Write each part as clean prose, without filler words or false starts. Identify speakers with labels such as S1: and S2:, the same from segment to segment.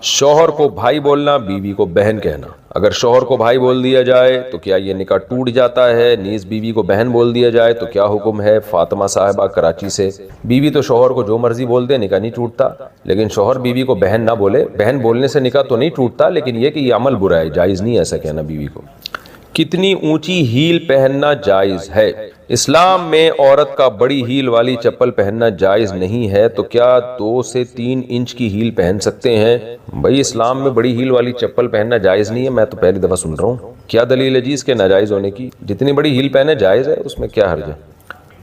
S1: شوہر کو بھائی بولنا، بیوی کو بہن کہنا۔ اگر شوہر کو بھائی بول دیا جائے تو کیا یہ نکاح ٹوٹ جاتا ہے؟ نیز بیوی کو بہن بول دیا جائے تو کیا حکم ہے؟ فاطمہ صاحبہ کراچی سے۔ بیوی تو شوہر کو جو مرضی بول دے، نکاح نہیں ٹوٹتا، لیکن شوہر بیوی کو بہن نہ بولے۔ بہن بولنے سے نکاح تو نہیں ٹوٹتا، لیکن یہ کہ یہ عمل برا ہے، جائز نہیں ایسا کہنا بیوی کو۔ کتنی اونچی ہیل پہننا جائز ہے؟ اسلام میں عورت کا بڑی ہیل والی چپل پہننا جائز نہیں ہے، تو کیا 2 سے 3 انچ کی ہیل پہن سکتے ہیں؟ بھائی اسلام میں بڑی ہیل والی چپل پہننا جائز نہیں ہے، میں تو پہلی دفعہ سن رہا ہوں۔ کیا دلیل ہے جی اس کے ناجائز ہونے کی؟ جتنی بڑی ہیل پہنے جائز ہے، اس میں کیا حرج ہے؟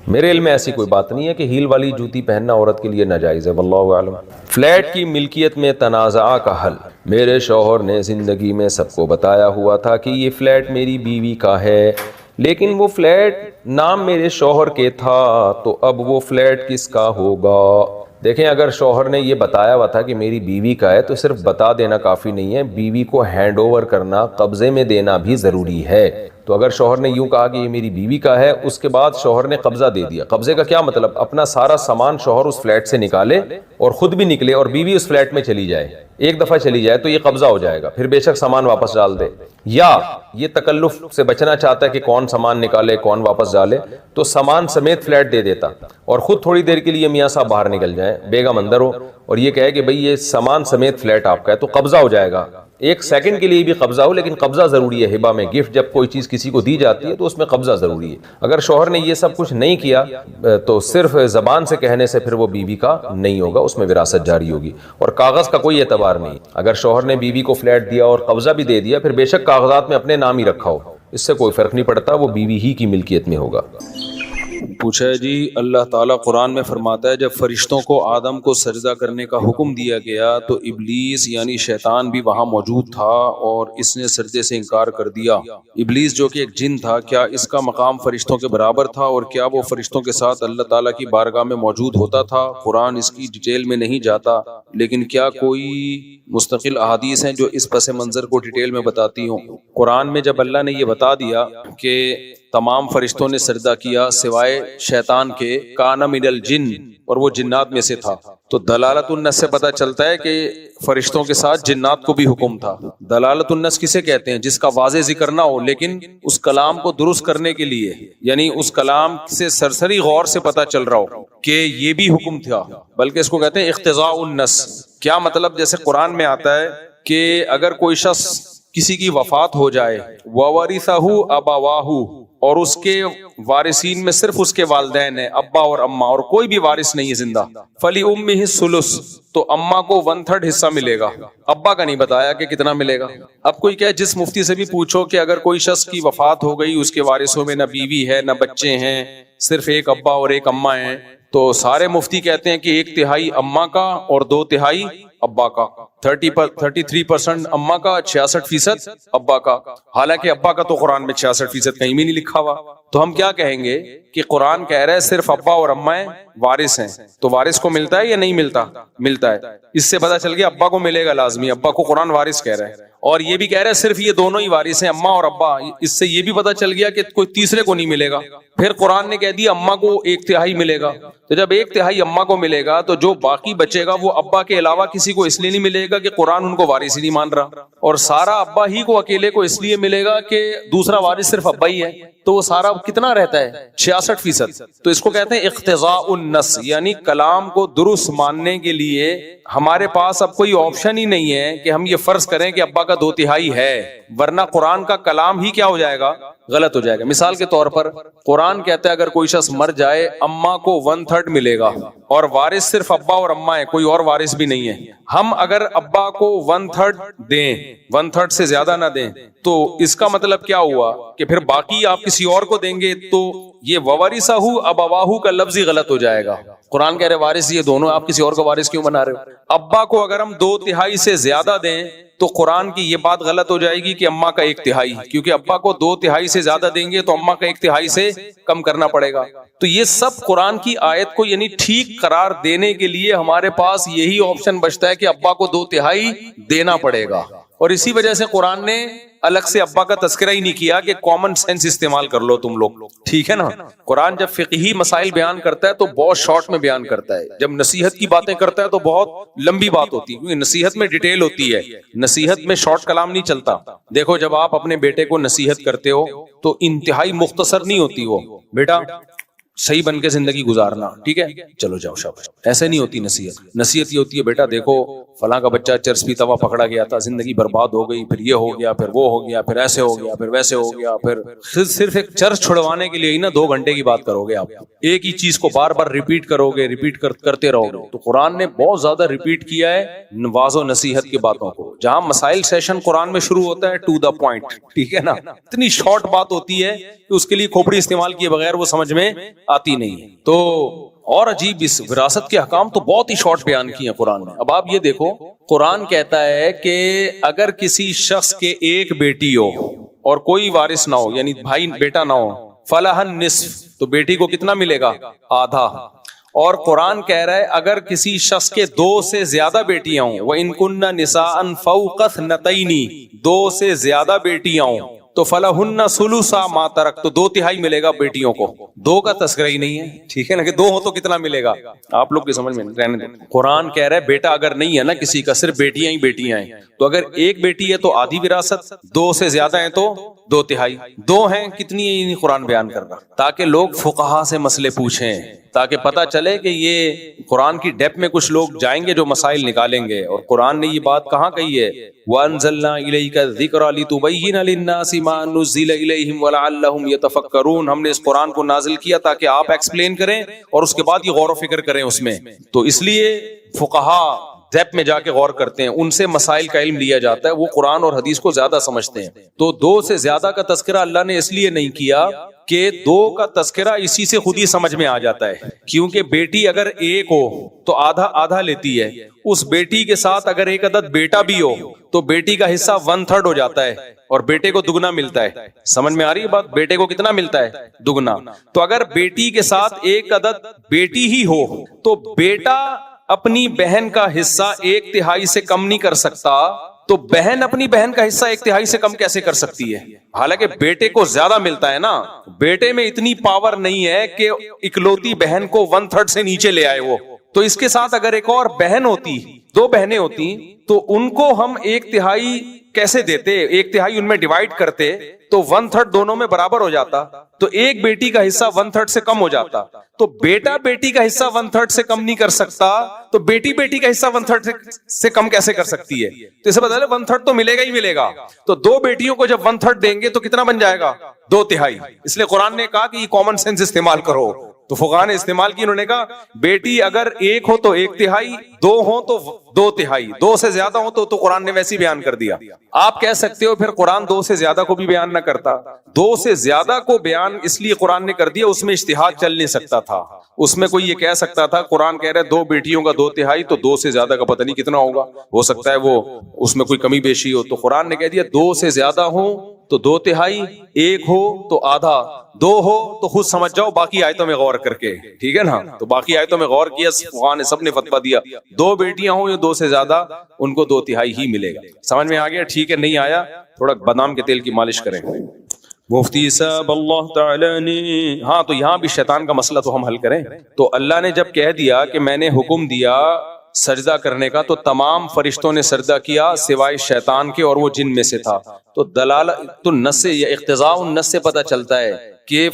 S1: میرے علم میں ایسی کوئی بات نہیں ہے کہ ہیل والی جوتی پہننا عورت کے لیے ناجائز ہے، واللہ اعلم۔ فلیٹ کی ملکیت میں تنازع کا حل۔ میرے شوہر نے زندگی میں سب کو بتایا ہوا تھا کہ یہ فلیٹ میری بیوی کا ہے، لیکن وہ فلیٹ نام میرے شوہر کے تھا، تو اب وہ فلیٹ کس کا ہوگا؟ دیکھیں، اگر شوہر نے یہ بتایا ہوا تھا کہ میری بیوی کا ہے تو صرف بتا دینا کافی نہیں ہے، بیوی کو ہینڈ اوور کرنا، قبضے میں دینا بھی ضروری ہے۔ تو اگر شوہر نے یوں کہا کہ یہ میری بیوی کا ہے، اس کے بعد شوہر نے قبضہ دے دیا، قبضے کا کیا مطلب؟ اپنا سارا سامان شوہر اس فلیٹ سے نکالے اور خود بھی نکلے اور بیوی اس فلیٹ میں چلی جائے، ایک دفعہ چلی جائے تو یہ قبضہ ہو جائے گا، پھر بے شک سامان واپس ڈال دے۔ یا یہ تکلف سے بچنا چاہتا ہے کہ کون سامان نکالے کون واپس ڈالے، تو سامان سمیت فلیٹ دے دیتا اور خود تھوڑی دیر کے لیے میاں صاحب باہر نکل جائیں، بیگم اندر ہو، اور یہ کہے کہ بھئی یہ سامان سمیت فلیٹ آپ کا ہے، تو قبضہ ہو جائے گا۔ ایک سیکنڈ کے لیے بھی قبضہ ہو، لیکن قبضہ ضروری ہے۔ ہبہ میں، گفٹ جب کوئی چیز کسی کو دی جاتی ہے تو اس میں قبضہ ضروری ہے۔ اگر شوہر نے یہ سب کچھ نہیں کیا تو صرف زبان سے کہنے سے پھر وہ بیوی کا نہیں ہوگا، اس میں وراثت جاری ہوگی، اور کاغذ کا کوئی اعتبار نہیں۔ اگر شوہر نے بیوی کو فلیٹ دیا اور قبضہ بھی دے دیا، پھر بے شک کاغذات میں اپنے نام ہی رکھا ہو، اس سے کوئی فرق نہیں پڑتا، وہ بیوی ہی کی ملکیت میں ہوگا۔
S2: پوچھا ہے جی، اللہ تعالیٰ قرآن میں فرماتا ہے جب فرشتوں کو آدم کو سجدہ کرنے کا حکم دیا گیا تو ابلیس یعنی شیطان بھی وہاں موجود تھا اور اس نے سجدے سے انکار کر دیا۔ ابلیس جو کہ ایک جن تھا، کیا اس کا مقام فرشتوں کے برابر تھا، اور کیا وہ فرشتوں کے ساتھ اللہ تعالیٰ کی بارگاہ میں موجود ہوتا تھا؟ قرآن اس کی ڈیٹیل میں نہیں جاتا، لیکن کیا کوئی مستقل احادیث ہیں جو اس پس منظر کو ڈیٹیل میں بتاتی ہوں؟ قرآن میں جب اللہ نے یہ بتا دیا کہ تمام فرشتوں نے سجدہ کیا سوائے شیطان کے، کان من الجن، اور وہ جنات میں سے تھا، تو دلالت النس سے پتہ چلتا ہے کہ فرشتوں کے ساتھ جنات کو بھی حکم تھا۔ دلالت النس کسے کہتے ہیں؟ جس کا واضح ذکر نہ ہو لیکن اس کلام کو درست کرنے کے لیے، یعنی اس کلام سے سرسری غور سے پتہ چل رہا ہو کہ یہ بھی حکم تھا، بلکہ اس کو کہتے ہیں اقتضاء النس۔ کیا مطلب؟ جیسے قرآن میں آتا ہے کہ اگر کوئی شخص کسی کی وفات ہو جائے، وَوَرِثَهُ أَبَوَاهُ، اور اس کے وارثین میں صرف اس کے والدین ہیں، ابا اور اماں، اور کوئی بھی وارث نہیں ہے زندہ، فَلِأُمِّهِ الثُّلُثُ، تو اماں کو 1/3 حصہ ملے گا، ابا کا نہیں بتایا کہ کتنا ملے گا۔ اب کوئی کہے، جس مفتی سے بھی پوچھو کہ اگر کوئی شخص کی وفات ہو گئی، اس کے وارثوں میں نہ بیوی ہے نہ بچے ہیں، صرف ایک ابا اور ایک اماں ہیں، تو سارے مفتی کہتے ہیں کہ 1/3 اماں کا اور 2/3 ابا کا، 33% اماں کا، 66% ابا کا، حالانکہ ابا کا تو قرآن میں 66% کہیں بھی نہیں لکھا ہوا۔ تو ہم کیا کہیں گے کہ قرآن کہہ رہا ہے صرف ابا اور اماں وارث ہیں، تو وارث کو ملتا ہے یا نہیں ملتا؟ ملتا ہے۔ اس سے پتہ چل گیا ابا کو ملے گا لازمی، ابا کو قرآن وارث کہہ رہا ہے، اور یہ بھی کہہ رہا ہے صرف یہ دونوں ہی وارث ہیں، اماں اور ابا۔ اس سے یہ بھی پتہ چل گیا کہ کوئی تیسرے کو نہیں ملے گا۔ پھر قرآن نے کہہ دیا اماں کو 1/3 ملے گا، تو جب 1/3 اماں کو ملے گا تو جو باقی بچے گا وہ ابا کے علاوہ کسی کو اس لیے نہیں ملے گا کہ قرآن ان کو وارث ہی نہیں مان رہا، اور سارا ابا ہی کو اکیلے کو اس لیے ملے گا کہ دوسرا وارث صرف ابا ہی ہے، تو وہ سارا کتنا رہتا ہے؟ 66%۔ تو اس کو کہتے ہیں اقتضاء النص، یعنی کلام کو درست ماننے کے لیے ہمارے پاس اب کوئی آپشن ہی نہیں ہے کہ ہم یہ فرض کریں کہ ابا کا 2/3 ہے، ورنہ قرآن کا کلام ہی کیا ہو جائے گا؟ غلط ہو جائے گا۔ مثال کے طور پر قرآن کہتا ہے اگر کوئی شخص مر جائے، اماں کو 1/3 ملے گا، اور وارث صرف ابا اور اماں ہے، کوئی اور وارث بھی نہیں ہے۔ ہم اگر ابا کو 1/3 دیں، 1/3 سے زیادہ نہ دیں، تو اس کا مطلب کیا ہوا کہ پھر باقی آپ کسی اور کو دیں گے، تو یہ وَوَرِثَهُ أَبَوَاهُ کا لفظ ہی غلط ہو جائے گا۔ قرآن کہہ رہے وارث یہ دونوں، آپ کسی اور کو وارث کیوں بنا رہے ہو؟ ابا کو اگر ہم 2/3 سے زیادہ دیں تو قرآن کی یہ بات غلط ہو جائے گی کہ اماں کا 1/3، کیونکہ ابا کو 2/3 سے زیادہ دیں گے تو اماں کا 1/3 سے کم کرنا پڑے گا۔ تو یہ سب قرآن کی آیت کو یعنی ٹھیک قرار دینے کے لیے ہمارے پاس یہی آپشن بچتا ہے کہ ابا کو 2/3 دینا پڑے گا، اور اسی وجہ سے قرآن نے الگ سے ابا کا تذکرہ ہی نہیں کیا کہ کامن سینس استعمال کر لو تم لوگ, ٹھیک ہے نا. قرآن جب فقہی مسائل بیان کرتا ہے تو بہت شارٹ میں بیان کرتا ہے, جب نصیحت کی باتیں کرتا ہے تو بہت لمبی بات ہوتی ہے, کیونکہ نصیحت میں ڈیٹیل ہوتی ہے, نصیحت میں شارٹ کلام نہیں چلتا. دیکھو جب آپ اپنے بیٹے کو نصیحت کرتے ہو تو انتہائی مختصر نہیں ہوتی وہ, بیٹا صحیح بن کے زندگی گزارنا, ٹھیک ہے, چلو جاؤ شاباش, ایسے نہیں ہوتی نصیحت. نصیحت یہ ہوتی ہے بیٹا دیکھو فلاں کا بچہ چرس پیتا ہوا پکڑا گیا تھا, زندگی برباد ہو گئی, پھر یہ ہو گیا, پھر وہ ہو گیا, پھر ایسے ہو گیا, پھر ویسے ہو گیا, پھر صرف ایک چرس چھڑوانے کے لیے ہی نا 2 گھنٹے کی بات کرو گے آپ, ایک ہی چیز کو بار بار ریپیٹ کرو گے, ریپیٹ کرتے رہو گے. تو قرآن نے بہت زیادہ ریپیٹ کیا ہے نواز و نصیحت کی باتوں کو. جہاں مسائل سیشن قرآن میں شروع ہوتا ہے ٹو دا پوائنٹ, ٹھیک ہے نا, اتنی شارٹ بات ہوتی ہے کہ اس کے لیے کھوپڑی استعمال کیے بغیر وہ سمجھ میں آتی نہیں ہے. تو اور عجیب, اس وراثت کے احکام تو بہت ہی شارٹ بیان کیے ہیں قرآن نے. اب آپ یہ دیکھو قرآن کہتا ہے کہ اگر کسی شخص کے ایک بیٹی ہو اور کوئی وارث نہ ہو, یعنی بھائی بیٹا نہ ہو, فلاح النصف, تو بیٹی کو کتنا ملے گا؟ آدھا. اور قرآن کہہ رہا ہے اگر کسی شخص کے 2 سے زیادہ بیٹیاں ہوں, وَإِن كُنَّ نِسَاءً فَوْقَ اثْنَتَيْنِ, 2 سے زیادہ بیٹیاں ہوں تو فَلَهُنَّ ثُلُثَ مَا تَرَكْ, تو 2/3 ملے گا بیٹیوں کو. 2 کا تذکرہ ہی نہیں ہے, ٹھیک ہے نا, کہ 2 ہو تو کتنا ملے گا, آپ لوگ کی سمجھ میں رہنے دیں. قرآن کہہ رہا ہے بیٹا اگر نہیں ہے نا کسی کا, صرف بیٹیاں ہی بیٹیاں ہیں, تو اگر ایک بیٹی ہے تو آدھی وراثت, 2 سے زیادہ ہیں تو 2/3, 2 ہیں کتنی ہے نہیں قرآن بیان کر رہا, تاکہ لوگ فقہا سے مسئلے پوچھیں, تاکہ پتہ چلے کہ یہ قرآن کی ڈیپ میں کچھ لوگ جائیں گے جو مسائل نکالیں گے. اور قرآن نے یہ بات کہاں کہی ہے, وَأَنزَلْنَا إِلَيْكَ الذِّكْرَ لِتُبَيِّنَ لِلنَّاسِ مَا نُزِّلَ إِلَيْهِمْ وَلَعَلَّهُمْ يَتَفَكَّرُونَ, ہم نے اس قرآن کو نازل کیا تاکہ آپ ایکسپلین کریں اور اس کے بعد یہ غور و فکر کریں اس میں. تو اس لیے فقہا ڈیپ میں جا کے غور کرتے ہیں, ان سے مسائل کا علم لیا جاتا ہے, وہ قرآن اور حدیث کو زیادہ سمجھتے ہیں. تو 2 سے زیادہ کا تذکرہ اللہ نے اس لیے نہیں کیا کہ 2 کا تذکرہ اسی سے خود ہی سمجھ میں آ جاتا ہے, کیونکہ بیٹی اگر ایک ہو تو آدھا آدھا لیتی ہے, اس بیٹی کے ساتھ اگر ایک عدد بیٹا بھی ہو تو بیٹی کا حصہ 1/3 ہو جاتا ہے اور بیٹے کو دگنا ملتا ہے. سمجھ میں آ رہی ہے بات, بیٹے کو کتنا ملتا ہے؟ دگنا. تو اگر بیٹی کے ساتھ ایک عدد بیٹی ہی ہو تو بیٹا اپنی بہن کا حصہ 1/3 سے کم نہیں کر سکتا, تو بہن اپنی بہن کا حصہ 1/3 سے کم کیسے کر سکتی ہے؟ حالانکہ بیٹے کو زیادہ ملتا ہے نا, بیٹے میں اتنی پاور نہیں ہے کہ اکلوتی بہن کو 1/3 سے نیچے لے آئے وہ. تو اس کے ساتھ اگر ایک اور بہن ہوتی, 2 بہنیں ہوتی, تو ان کو ہم 1/3 کیسے دیتے, 1/3 ان میں ڈیوائڈ کرتے تو 1/3 دونوں میں برابر ہو جاتا, تو ایک بیٹی کا حصہ 1/3 سے کم ہو جاتا. تو بیٹا بیٹی کا حصہ 1/3 سے کم نہیں کر سکتا, تو بیٹی بیٹی کا حصہ 1/3 سے کم کیسے کر سکتی ہے؟ تو اسے بتا لیں 1/3 تو ملے گا ہی ملے گا. تو 2 بیٹیوں کو جب 1/3 دیں گے تو کتنا بن جائے گا؟ 2/3. اس لیے قرآن نے کہا کہ یہ کامن سینس استعمال کرو. تو فقہا نے استعمال کی, انہوں نے کہا بیٹی اگر 1 ہو تو 1/3, 2 ہو تو 2/3, 2 سے زیادہ ہو تو قرآن نے ویسے ہی بیان کر دیا. آپ کہہ سکتے ہو پھر قرآن 2 سے زیادہ کو بھی بیان نہ کرتا. 2 سے زیادہ کو بیان اس لیے قرآن نے کر دیا, اس میں اجتہاد چل نہیں سکتا تھا. اس میں کوئی یہ کہہ سکتا تھا قرآن کہہ رہا ہے 2 بیٹیوں کا 2/3, تو 2 سے زیادہ کا پتہ نہیں کتنا ہوگا, ہو سکتا ہے وہ اس میں کوئی کمی بیشی ہو. تو قرآن نے کہہ دیا 2 سے زیادہ ہو تو 2/3, 1 ہو تو آدھا, 2 ہو تو خود سمجھ جاؤ باقی آیتوں میں غور کر کے, ٹھیک ہے نا. تو باقی آیتوں میں غور کیا, فقہا نے سب نے فتویٰ دیا 2 بیٹیاں ہوں یا 2 سے زیادہ, ان کو 2/3 ہی ملے گا. سمجھ میں آ گیا؟ ٹھیک ہے, نہیں آیا تھوڑا بادام کے تیل کی مالش کریں. مفتی صاحب اللہ تعالی نے, ہاں تو یہاں بھی شیطان کا مسئلہ تو ہم حل کریں. تو اللہ نے جب کہہ دیا کہ میں نے حکم دیا سجدہ کرنے کا, تو تمام فرشتوں نے سجدہ کیا سوائے شیطان کے, اور وہ جن میں سے تھا. تو دلالت النص سے یا اقتضاء النص سے پتہ چلتا ہے کہ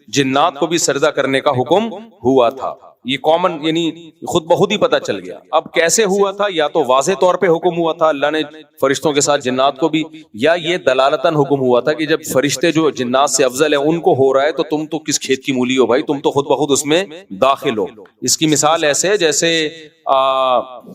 S2: جنات کو بھی سجدہ کرنے کا حکم ہوا تھا. یہ کامن یعنی خود بخود ہی پتہ چل گیا. اب کیسے ہوا تھا, یا تو واضح طور پہ حکم ہوا تھا اللہ نے فرشتوں کے ساتھ جنات کو بھی, یا یہ دلالتاً حکم ہوا تھا کہ جب فرشتے جو جنات سے افضل ہیں ان کو ہو رہا ہے تو تم تو کس کھیت کی مولی ہو بھائی, تم تو خود بخود اس میں داخل ہو. اس کی مثال ایسے ہے جیسے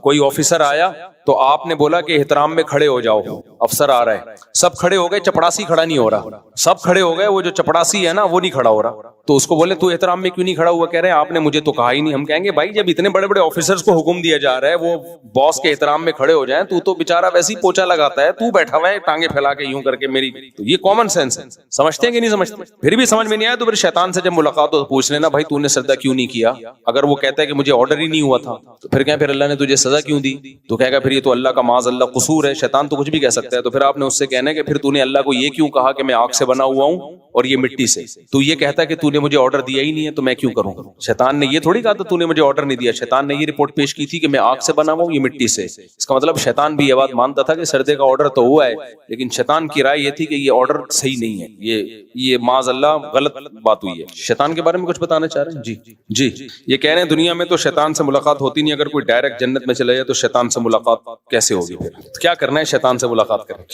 S2: کوئی آفیسر آیا تو آپ نے بولا کہ احترام میں کھڑے ہو جاؤ, افسر آ رہا ہے, سب کھڑے ہو گئے, چپڑاسی کھڑا نہیں ہو رہا, سب کھڑے ہو گئے, وہ جو چپڑاسی ہے نا وہ نہیں کھڑا ہو رہا. تو اس کو بولے تو احترام میں کیوں نہیں کھڑا ہوا؟ کہہ رہے ہیں آپ نے مجھے تو کہا ہی نہیں. ہم کہیں گے بھائی جب اتنے بڑے بڑے آفیسرز کو حکم دیا جا رہا ہے وہ باس کے احترام میں کھڑے ہو جائیں, تو بیچارہ ویسے ہی پوچھا لگاتا ہے, تو بیٹھا ہوا ہے ٹانگیں پھیلا کے یوں کر کے میری. تو یہ کامن سینس ہے. سمجھتے ہیں کہ نہیں سمجھتے؟ پھر بھی سمجھ میں نہیں آیا تو پھر شیطان سے جب ملاقات ہو تو پوچھ لینا بھائی تو نے سجدہ کیوں نہیں کیا. اگر وہ کہتا ہے کہ مجھے آرڈر ہی نہیں ہوا تھا, تو پھر کہیں پھر اللہ نے تجھے سزا کیوں دی, تو کہے گا پھر پھر یہ تو اللہ کا معاذ اللہ قصور ہے, شیطان تو کچھ بھی کہہ سکتا ہے. تو پھر آپ نے اس سے کہنا ہے کہ پھر تو نے اللہ کو یہ کیوں کہا کہ میں آگ سے بنا ہوا ہوں اور یہ مٹی سے؟ تو یہ کہتا ہے کہ تو نے مجھے آرڈر دیا ہی نہیں ہے تو میں کیوں کروں. شیطان نے یہ تھوڑی کہا تو نے مجھے آرڈر نہیں دیا, شیطان نے یہ رپورٹ پیش کی تھی کہ میں آگ سے بنا ہوا ہوں, یہ مٹی سے. اس کا مطلب شیطان بھی یہ بات مانتا تھا کہ سردے کا آرڈر تو ہوا ہے, لیکن شیطان کی رائے یہ تھی کہ یہ آرڈر صحیح نہیں ہے, یہ معاذ اللہ غلط بات ہوئی ہے. شیطان کے بارے میں کچھ بتانا چاہ رہے ہیں؟ جی یہ کہہ رہے ہیں دنیا میں تو شیطان سے ملاقات ہوتی نہیں, اگر کوئی ڈائریکٹ جنت میں چلا جائے تو شیطان سے ملاقات کیسے ہوگی؟ پھر کیا کرنا ہے شیطان سے ملاقات کریں؟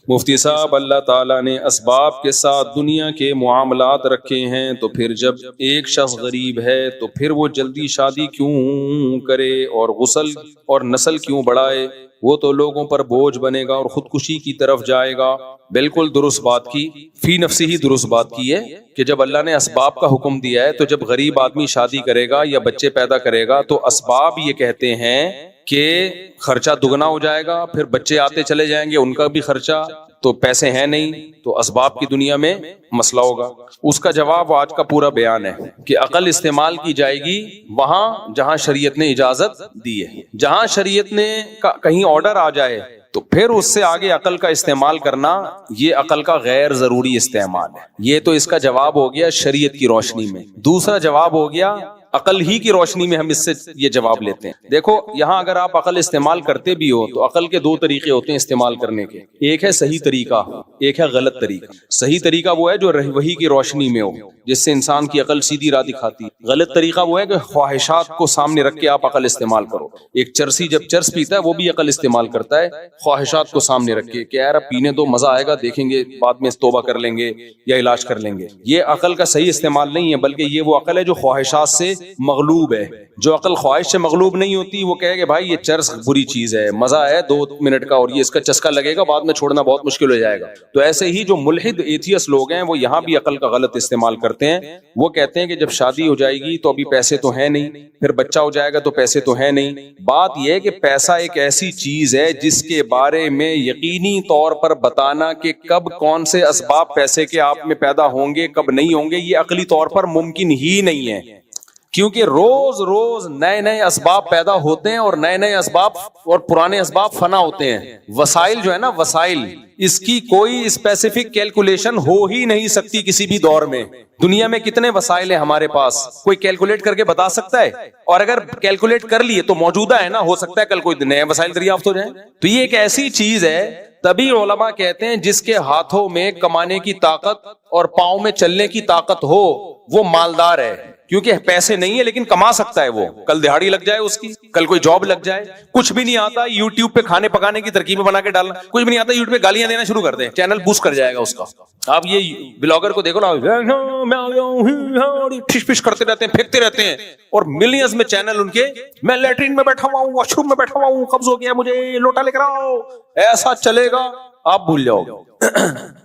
S2: مفتی صاحب, اللہ تعالیٰ نے اسباب کے ساتھ دنیا کے معاملات رکھے ہیں, تو پھر جب ایک شخص غریب ہے تو پھر وہ جلدی شادی کیوں کرے اور غسل اور نسل کیوں بڑھائے؟ وہ تو لوگوں پر بوجھ بنے گا اور خودکشی کی طرف جائے گا. بالکل درست بات کی, فی نفسی ہی درست بات کی ہے کہ جب اللہ نے اسباب کا حکم دیا ہے تو جب غریب آدمی شادی کرے گا یا بچے پیدا کرے گا تو اسباب یہ کہتے ہیں کہ خرچہ دگنا ہو جائے گا, پھر بچے آتے چلے جائیں گے, ان کا بھی خرچہ, تو پیسے ہیں نہیں تو اسباب کی دنیا میں مسئلہ ہوگا. اس کا جواب آج کا پورا بیان ہے کہ عقل استعمال کی جائے گی وہاں جہاں شریعت نے اجازت دی ہے. جہاں شریعت نے کہیں آرڈر آ جائے تو پھر اس سے آگے عقل کا استعمال کرنا یہ عقل کا غیر ضروری استعمال ہے. یہ تو اس کا جواب ہو گیا شریعت کی روشنی میں. دوسرا جواب ہو گیا عقل ہی کی روشنی میں, ہم اس سے یہ جواب لیتے ہیں. دیکھو یہاں اگر آپ عقل استعمال کرتے بھی ہو تو عقل کے دو طریقے ہوتے ہیں استعمال کرنے کے, ایک ہے صحیح طریقہ, ایک ہے غلط طریقہ. صحیح طریقہ وہ ہے جو وحی کی روشنی میں ہو, جس سے انسان کی عقل سیدھی راہ دکھاتی. غلط طریقہ وہ ہے کہ خواہشات کو سامنے رکھ کے آپ عقل استعمال کرو. ایک چرسی جب چرس پیتا ہے وہ بھی عقل استعمال کرتا ہے خواہشات کو سامنے رکھ کے کہ یار اب پینے دو, مزہ آئے گا, دیکھیں گے بعد میں توبہ کر لیں گے یا علاج کر لیں گے. یہ عقل کا صحیح استعمال نہیں ہے, بلکہ یہ وہ عقل ہے جو خواہشات سے مغلوب ہے. جو عقل خواہش سے مغلوب نہیں ہوتی وہ کہے کہ بھائی یہ چرس بری چیز ہے, مزہ ہے 2 منٹ کا اور یہ اس کا چسکا لگے گا, بعد میں چھوڑنا بہت مشکل ہو جائے گا. تو ایسے ہی جو ملحد ایتھیس لوگ ہیں وہ یہاں بھی عقل کا غلط استعمال کرتے ہیں. وہ کہتے ہیں کہ جب شادی ہو جائے گی تو ابھی پیسے تو ہیں نہیں, پھر بچہ ہو جائے گا تو پیسے تو ہیں نہیں. بات یہ ہے کہ پیسہ ایک ایسی چیز ہے جس کے بارے میں یقینی طور پر بتانا کہ کب کون سے اسباب پیسے کے آپ میں پیدا ہوں گے کب نہیں ہوں گے یہ عقلی طور پر ممکن ہی نہیں ہے, کیونکہ روز روز نئے نئے اسباب پیدا ہوتے ہیں اور نئے نئے اسباب اور پرانے اسباب فنا ہوتے ہیں. وسائل جو ہے نا وسائل, اس کی کوئی اسپیسیفک کیلکولیشن ہو ہی نہیں سکتی کسی بھی دور میں. دنیا میں کتنے وسائل ہیں ہمارے پاس, کوئی کیلکولیٹ کر کے بتا سکتا ہے؟ اور اگر کیلکولیٹ کر لیے تو موجودہ ہے نا, ہو سکتا ہے کل کوئی نئے وسائل دریافت ہو جائیں. تو یہ ایک ایسی چیز ہے, تبھی علماء کہتے ہیں جس کے ہاتھوں میں کمانے کی طاقت اور پاؤں میں چلنے کی طاقت ہو وہ مالدار ہے. کیونکہ پیسے نہیں ہے لیکن کما سکتا ہے, وہ کل دہاڑی لگ جائے اس کی, کل کوئی جاب لگ جائے. کچھ بھی نہیں آتا, یوٹیوب پہ کھانے پکانے کی ترکیبیں بنا کے ڈالنا, کچھ بھی نہیں آتا, یوٹیوب پہ گالیاں دینا شروع کر دیں, چینل بوسٹ کر جائے گا اس کا. آپ یہ بلاگر کو دیکھو نا, ٹھش پش کرتے رہتے ہیں, پھینکتے رہتے ہیں, اور ملینز میں چینل ان کے, میں لیٹرین میں بیٹھا ہوا ہوں, واش روم میں بیٹھا ہوا ہوں, قبض ہو گیا مجھے, لوٹا لے کر آؤ. ایسا چلے گا آپ بھول جاؤ گے.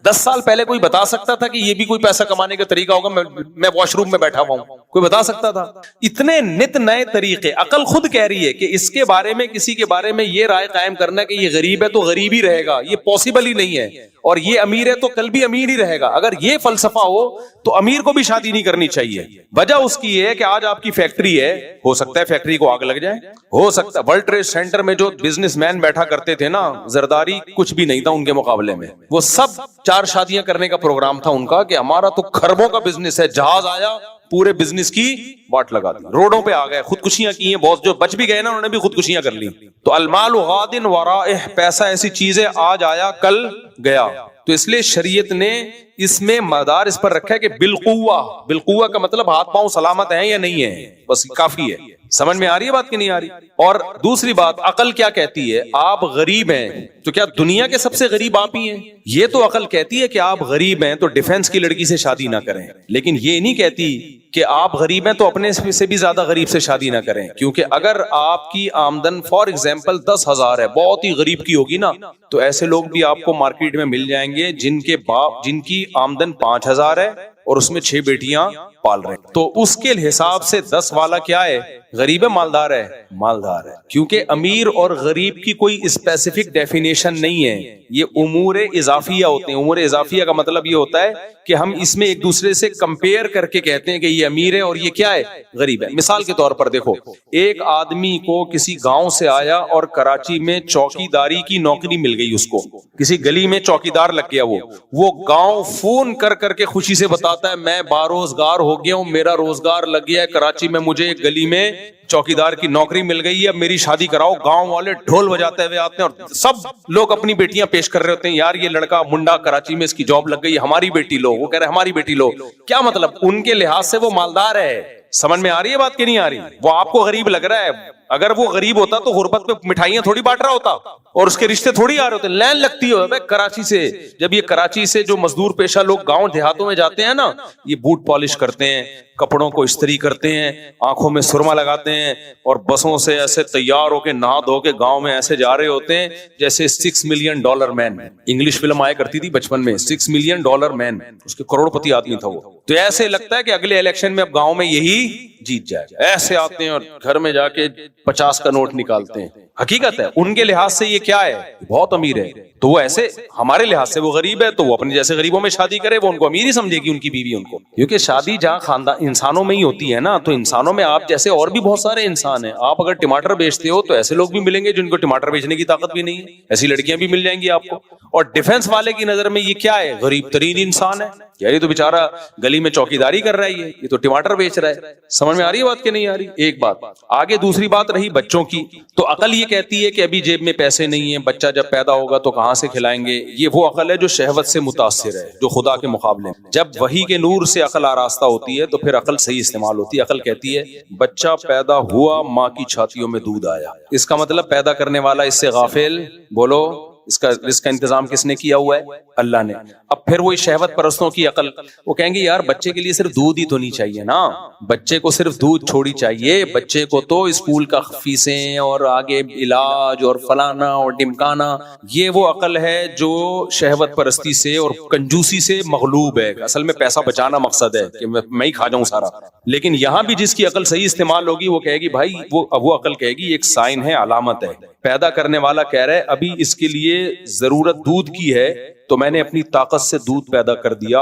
S2: 10 سال پہلے کوئی بتا سکتا تھا کہ یہ بھی کوئی پیسہ کمانے کا طریقہ ہوگا؟ میں واش روم میں بیٹھا ہوا ہوں, کوئی بتا سکتا تھا؟ اتنے نت نئے طریقے. عقل خود کہہ رہی ہے کہ اس کے بارے میں کسی کے بارے میں یہ رائے قائم کرنا کہ یہ غریب ہے تو غریب ہی رہے گا, یہ پاسبل ہی نہیں ہے, اور یہ امیر ہے تو کل بھی امیر ہی رہے گا. اگر یہ فلسفہ ہو تو امیر کو بھی شادی نہیں کرنی چاہیے. وجہ اس کی یہ ہے کہ آج آپ کی فیکٹری ہے, ہو سکتا ہے فیکٹری کو آگ لگ جائے, ہو سکتا ہے ورلڈ ٹریڈ سینٹر میں جو بزنس مین بیٹھا کرتے تھے نا, زرداری کچھ بھی نہیں تھا ان کے مقابلے میں, وہ سب 4 شادیاں کرنے کا پروگرام تھا ان کا کہ ہمارا تو خربوں کا بزنس ہے. جہاز آیا, پورے بزنس کی واٹ لگا دی, روڈوں پہ آ گئے, خودکشیاں کی ہیں بہت, جو بچ بھی گئے نا انہوں نے بھی خودکشیاں کر لی. تو المال غاد ورائہ, پیسہ ایسی چیز ہے آج آیا کل گیا. تو اس لیے شریعت نے اس میں مدار اس پر رکھا ہے کہ بالقوہ. بالقوہ کا مطلب ہاتھ پاؤں سلامت ہیں یا نہیں ہے, بس کافی ہے. سمجھ میں آ رہی ہے بات کہ نہیں آ رہی؟ اور دوسری بات, عقل کیا کہتی ہے؟ آپ غریب ہیں تو کیا دنیا کے سب سے غریب آپ ہی ہیں؟ یہ تو عقل کہتی ہے کہ آپ غریب ہیں تو ڈیفنس کی لڑکی سے شادی نہ کریں, لیکن یہ نہیں کہتی کہ آپ غریب ہیں تو اپنے سے بھی زیادہ غریب سے شادی نہ کریں. کیونکہ اگر آپ کی آمدن فار ایگزامپل 10,000 ہے, بہت ہی غریب کی ہوگی نا, تو ایسے لوگ بھی آپ کو مارکیٹ میں مل جائیں گے جن کے باپ, جن کی آمدن 5,000 ہے اور اس میں 6 بیٹیاں پال رہے ہیں. تو اس کے حساب سے 10 والا کیا ہے؟ غریب ہے مالدار ہے؟ مالدار ہے، کیونکہ امیر اور غریب کی کوئی اسپیسیفک ڈیفینیشن نہیں ہے، یہ امور اضافیہ ہوتے ہیں۔ امور اضافیہ کا مطلب یہ ہوتا ہے کہ ہم اس میں ایک دوسرے سے کمپیئر کر کے کہتے ہیں کہ یہ امیر ہے اور یہ کیا ہے؟ غریب ہے۔ مثال کے طور پر دیکھو، ایک آدمی کو کسی گاؤں سے آیا اور کراچی میں چوکی داری کی نوکری مل گئی، اس کو کسی گلی میں چوکی دار لگ گیا، وہ گاؤں فون کر کر کے خوشی سے بتاتا ہے میں باروزگار ہو گیا ہوں، میرا روزگار لگ گیا ہے کراچی میں، مجھے ایک گلی میں چوکیدار کی نوکری مل گئی ہے، اب میری شادی کراؤ۔ گاؤں والے ڈھول بجاتے ہوئے آتے ہیں اور سب لوگ اپنی بیٹیاں پیش کر رہے ہوتے ہیں، یار یہ لڑکا منڈا کراچی میں اس کی جاب لگ گئی، ہماری بیٹی لو۔ وہ کہہ رہے ہماری بیٹی لو، کیا مطلب؟ ان کے لحاظ سے وہ مالدار ہے۔ سمجھ میں آ رہی ہے بات کہ نہیں آ رہی؟ وہ آپ کو غریب لگ رہا ہے، اگر وہ غریب ہوتا تو غربت پہ مٹھائیاں تھوڑی بانٹ رہا ہوتا اور اس کے رشتے تھوڑی آ رہے ہوتے۔ لین لگتی ہو کراچی سے، جب یہ کراچی سے جو مزدور پیشہ لوگ گاؤں دیہاتوں میں جاتے ہیں نا، یہ بوٹ پالش کرتے ہیں، کپڑوں کو استری کرتے ہیں، آنکھوں میں سرما لگاتے ہیں اور بسوں سے ایسے تیار ہو کے نہا دھو کے گاؤں میں ایسے جا رہے ہوتے ہیں جیسے $6 ملین مین۔ انگلش فلم آیا کرتی تھی بچپن میں، $6 ملین مین، اس کے کروڑ پتی آدمی تھا وہ۔ تو ایسے لگتا ہے کہ اگلے الیکشن میں اب گاؤں میں یہی جیت جائے گا۔ ایسے آتے ہیں اور گھر میں جا کے 50 کا نوٹ نکالتے ہیں۔ حقیقت ہے ان کے لحاظ سے یہ کیا ہے؟ بہت امیر ہے۔ تو وہ ایسے ہمارے لحاظ سے وہ غریب ہے تو وہ اپنے جیسے غریبوں میں شادی کرے، وہ ان کو امیر ہی سمجھے گی ان کی بیوی ان کو، کیونکہ شادی جہاں خاندان انسانوں میں ہی ہوتی ہے نا، تو انسانوں میں آپ جیسے اور بھی بہت سارے انسان ہیں۔ آپ اگر ٹماٹر بیچتے ہو تو ایسے لوگ بھی ملیں گے جن کو ٹماٹر بیچنے کی طاقت بھی نہیں ہے، ایسی لڑکیاں بھی مل جائیں گی آپ کو۔ اور ڈیفنس والے کی نظر میں یہ کیا ہے؟ غریب ترین انسان ہے، یار یہ تو بیچارہ گلی میں چوکیداری کر رہا ہے، یہ تو ٹماٹر بیچ رہا ہے۔ سمجھ میں آ رہی ہے بات کہ نہیں آ رہی؟ ایک بات آگے، دوسری بات رہی بچوں کی، تو عقل یہ کہتی ہے کہ ابھی جیب میں پیسے نہیں ہیں، بچہ جب پیدا ہوگا تو کہاں سے کھلائیں گے۔ یہ وہ عقل ہے جو شہوت سے متاثر ہے، جو خدا کے مقابلے میں۔ جب وحی کے نور سے عقل آراستہ ہوتی ہے تو پھر عقل صحیح استعمال ہوتی ہے۔ عقل کہتی ہے بچہ پیدا ہوا، ماں کی چھاتیوں میں دودھ آیا، اس کا مطلب پیدا کرنے والا اس سے غافل، بولو اس کا انتظام کس نے کیا ہوا ہے؟ اللہ نے۔ اب پھر وہی شہوت پرستوں کی عقل، وہ کہیں گے یار بچے کے لیے صرف دودھ ہی تو نہیں چاہیے نا، بچے کو صرف دودھ چھوڑی چاہیے، بچے کو تو اسکول کا فیسیں اور آگے علاج اور فلانا اور ڈمکانا۔ یہ وہ عقل ہے جو شہوت پرستی سے اور کنجوسی سے مغلوب ہے۔ اصل میں پیسہ بچانا مقصد ہے کہ میں ہی کھا جاؤں سارا۔ لیکن یہاں بھی جس کی عقل صحیح استعمال ہوگی وہ کہے گی بھائی، وہ عقل کہے گی ایک سائن ہے، علامت ہے۔ پیدا کرنے والا کہہ رہا ہے ابھی اس کے لیے ضرورت دودھ کی ہے تو میں نے اپنی طاقت سے دودھ پیدا کر دیا،